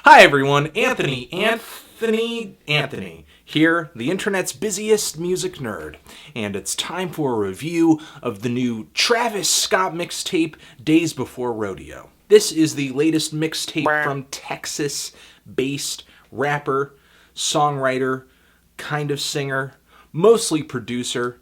Hi everyone, Anthony here, the internet's busiest music nerd, and it's time for a review of the new Travis Scott mixtape, Days Before Rodeo. This is the latest mixtape from Texas-based rapper, songwriter, kind of singer, mostly producer,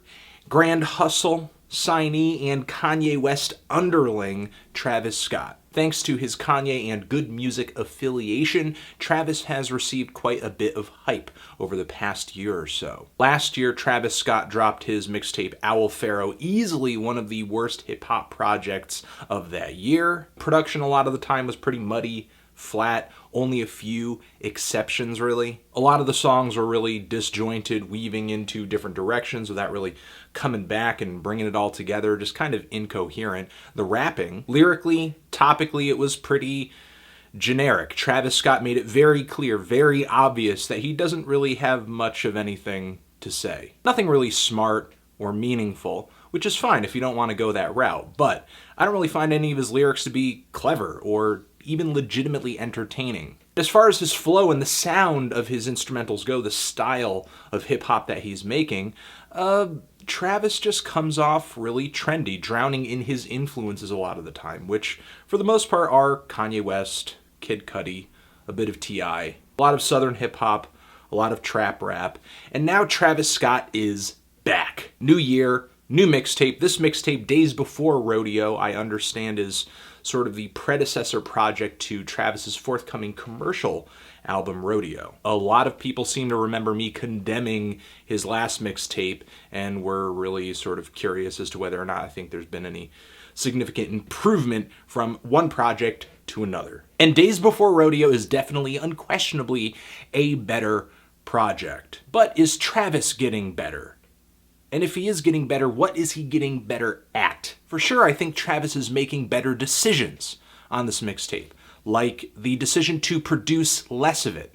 Grand Hustle signee, and Kanye West underling Travis Scott. Thanks to his Kanye and Good Music affiliation, Travis has received quite a bit of hype over the past year or so. Last year, Travis Scott dropped his mixtape Pharaoh, easily one of the worst hip-hop projects of that year. Production a lot of the time was pretty muddy, flat, only a few exceptions really. A lot of the songs were really disjointed, weaving into different directions without really coming back and bringing it all together, just kind of incoherent. The rapping, lyrically, topically, it was pretty generic. Travis Scott made it very clear, very obvious that he doesn't really have much of anything to say. Nothing really smart or meaningful, which is fine if you don't want to go that route, but I don't really find any of his lyrics to be clever or even legitimately entertaining. As far as his flow and the sound of his instrumentals go, the style of hip-hop that he's making, Travis just comes off really trendy, drowning in his influences a lot of the time, which for the most part are Kanye West, Kid Cudi, a bit of T.I., a lot of southern hip-hop, a lot of trap rap, and now Travis Scott is back. New year, new mixtape. This mixtape, Days Before Rodeo, I understand is sort of the predecessor project to Travis's forthcoming commercial album, Rodeo. A lot of people seem to remember me condemning his last mixtape and were really sort of curious as to whether or not I think there's been any significant improvement from one project to another. And Days Before Rodeo is definitely, unquestionably, a better project. But is Travis getting better? And if he is getting better, what is he getting better at? For sure, I think Travis is making better decisions on this mixtape, like the decision to produce less of it.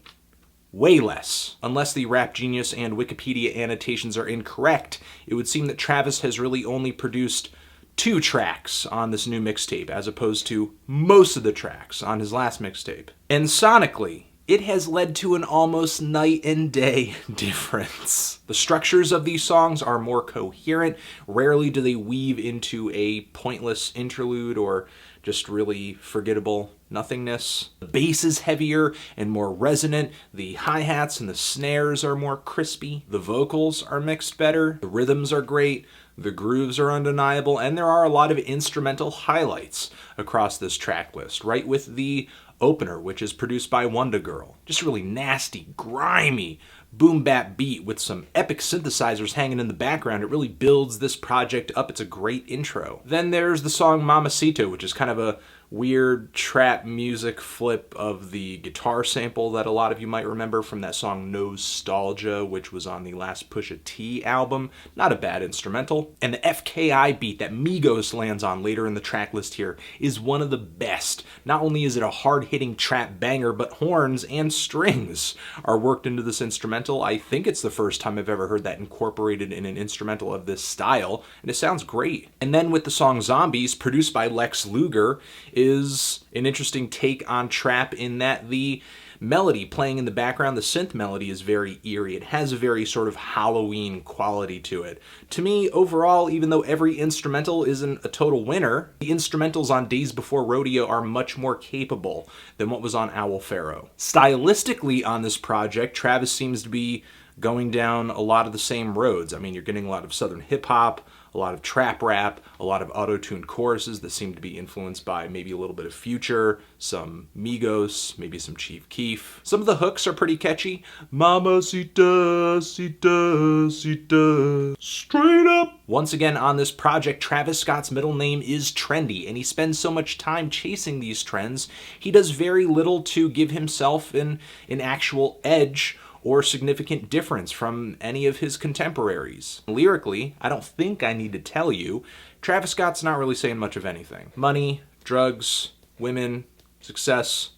Way less. Unless the Rap Genius and Wikipedia annotations are incorrect, it would seem that Travis has really only produced 2 tracks on this new mixtape, as opposed to most of the tracks on his last mixtape. And sonically, it has led to an almost night and day difference. The structures of these songs are more coherent. Rarely do they weave into a pointless interlude or just really forgettable nothingness. The bass is heavier and more resonant. The hi-hats and the snares are more crispy. The vocals are mixed better. The rhythms are great. The grooves are undeniable. And there are a lot of instrumental highlights across this track list, right with the opener, which is produced by Wonder Girl. Just really nasty, grimy, boom bap beat with some epic synthesizers hanging in the background. It really builds this project up. It's a great intro. Then there's the song Mamacita, which is kind of a weird trap music flip of the guitar sample that a lot of you might remember from that song Nostalgia, which was on the last Pusha T album. Not a bad instrumental. And the FKI beat that Migos lands on later in the track list here is one of the best. Not only is it a hard-hitting trap banger, but horns and strings are worked into this instrumental. I think it's the first time I've ever heard that incorporated in an instrumental of this style, and it sounds great. And then with the song Zombies, produced by Lex Luger, is an interesting take on trap in that the melody playing in the background, the synth melody, is very eerie. It has a very sort of Halloween quality to it. To me, overall, even though every instrumental isn't a total winner, the instrumentals on Days Before Rodeo are much more capable than what was on Pharaoh. Stylistically on this project, Travis seems to be going down a lot of the same roads. I mean, you're getting a lot of southern hip-hop, a lot of trap rap, a lot of auto-tuned choruses that seem to be influenced by maybe a little bit of Future, some Migos, maybe some Chief Keef. Some of the hooks are pretty catchy. Mamacita, cita, cita, straight up. Once again, on this project, Travis Scott's middle name is Trendy, and he spends so much time chasing these trends, he does very little to give himself an actual edge or significant difference from any of his contemporaries. Lyrically, I don't think I need to tell you, Travis Scott's not really saying much of anything. Money, drugs, women, success,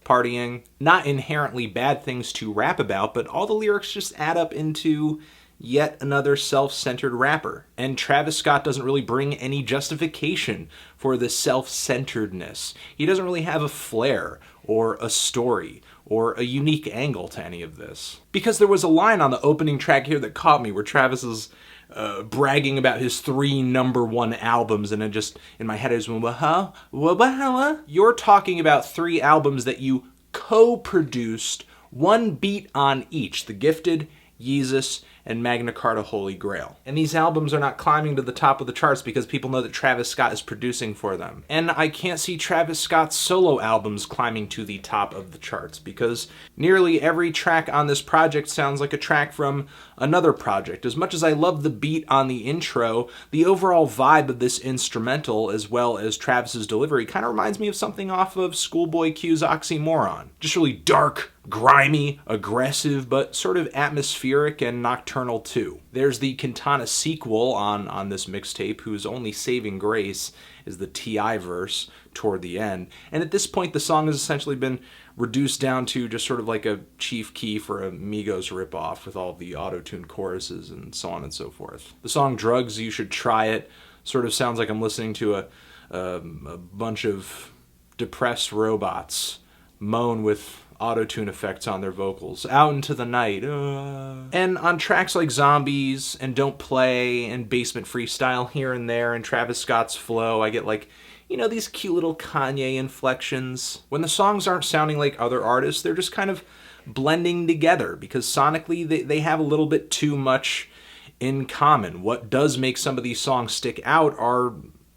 partying, not inherently bad things to rap about, but all the lyrics just add up into yet another self-centered rapper. And Travis Scott doesn't really bring any justification for the self-centeredness. He doesn't really have a flair or a story or a unique angle to any of this. Because there was a line on the opening track here that caught me where Travis is bragging about his 3 #1 albums, and it just, in my head, I just went, what? You're talking about 3 albums that you co-produced, 1 beat on each. The Gifted, Yeezus, and Magna Carta Holy Grail. And these albums are not climbing to the top of the charts because people know that Travis Scott is producing for them. And I can't see Travis Scott's solo albums climbing to the top of the charts because nearly every track on this project sounds like a track from another project. As much as I love the beat on the intro, the overall vibe of this instrumental, as well as Travis's delivery, kind of reminds me of something off of Schoolboy Q's Oxymoron. Just really dark, grimy, aggressive, but sort of atmospheric and nocturnal too. There's the Quintana sequel on this mixtape, whose only saving grace is the T.I. verse toward the end. And at this point, the song has essentially been reduced down to just sort of like a Chief Key for a Migos ripoff with all the auto-tuned choruses and so on and so forth. The song Drugs, You Should Try It sort of sounds like I'm listening to a bunch of depressed robots moan with auto-tune effects on their vocals, out into the night. And on tracks like Zombies and Don't Play and Basement Freestyle here and there and Travis Scott's flow, I get like, you know, these cute little Kanye inflections. When the songs aren't sounding like other artists, they're just kind of blending together because sonically they have a little bit too much in common. What does make some of these songs stick out are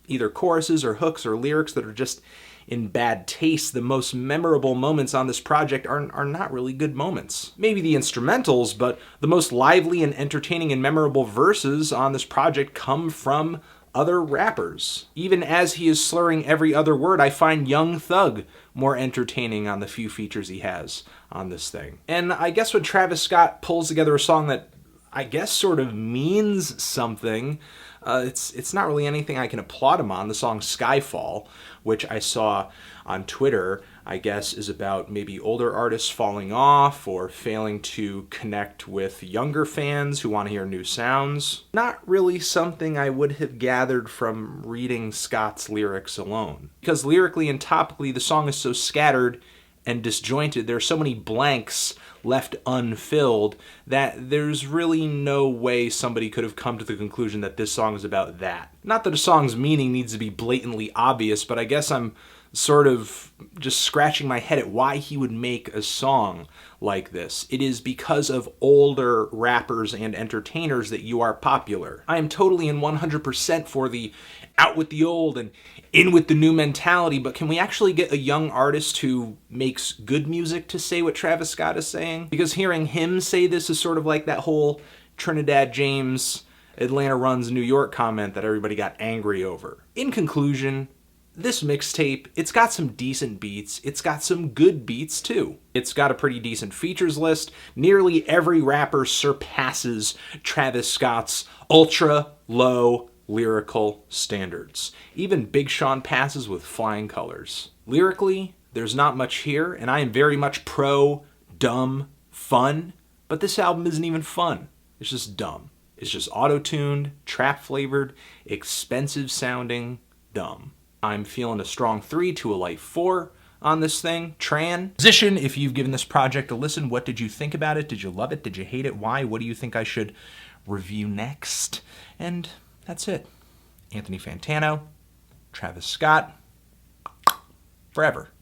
either choruses or hooks or lyrics that are just in bad taste. The most memorable moments on this project are not really good moments. Maybe the instrumentals, but the most lively and entertaining and memorable verses on this project come from other rappers. Even as he is slurring every other word, I find Young Thug more entertaining on the few features he has on this thing. And I guess when Travis Scott pulls together a song that I guess sort of means something, it's not really anything I can applaud him on. The song Skyfall, which I saw on Twitter, I guess is about maybe older artists falling off or failing to connect with younger fans who want to hear new sounds. Not really something I would have gathered from reading Scott's lyrics alone. Because lyrically and topically, the song is so scattered and disjointed, there are so many blanks left unfilled that there's really no way somebody could have come to the conclusion that this song is about that. Not that a song's meaning needs to be blatantly obvious, but I guess I'm sort of just scratching my head at why he would make a song like this. It is because of older rappers and entertainers that you are popular. I am totally and 100% for the out with the old and in with the new mentality, but can we actually get a young artist who makes good music to say what Travis Scott is saying? Because hearing him say this is sort of like that whole Trinidad James, Atlanta runs New York comment that everybody got angry over. In conclusion, this mixtape, it's got some decent beats. It's got some good beats too. It's got a pretty decent features list. Nearly every rapper surpasses Travis Scott's ultra low lyrical standards. Even Big Sean passes with flying colors. Lyrically, there's not much here, and I am very much pro dumb fun, but this album isn't even fun. It's just dumb. It's just auto-tuned, trap-flavored, expensive-sounding dumb. I'm feeling a strong 3 to a light 4 on this thing. Transition, if you've given this project a listen, what did you think about it? Did you love it? Did you hate it? Why? What do you think I should review next? And that's it. Anthony Fantano, Travis Scott, forever.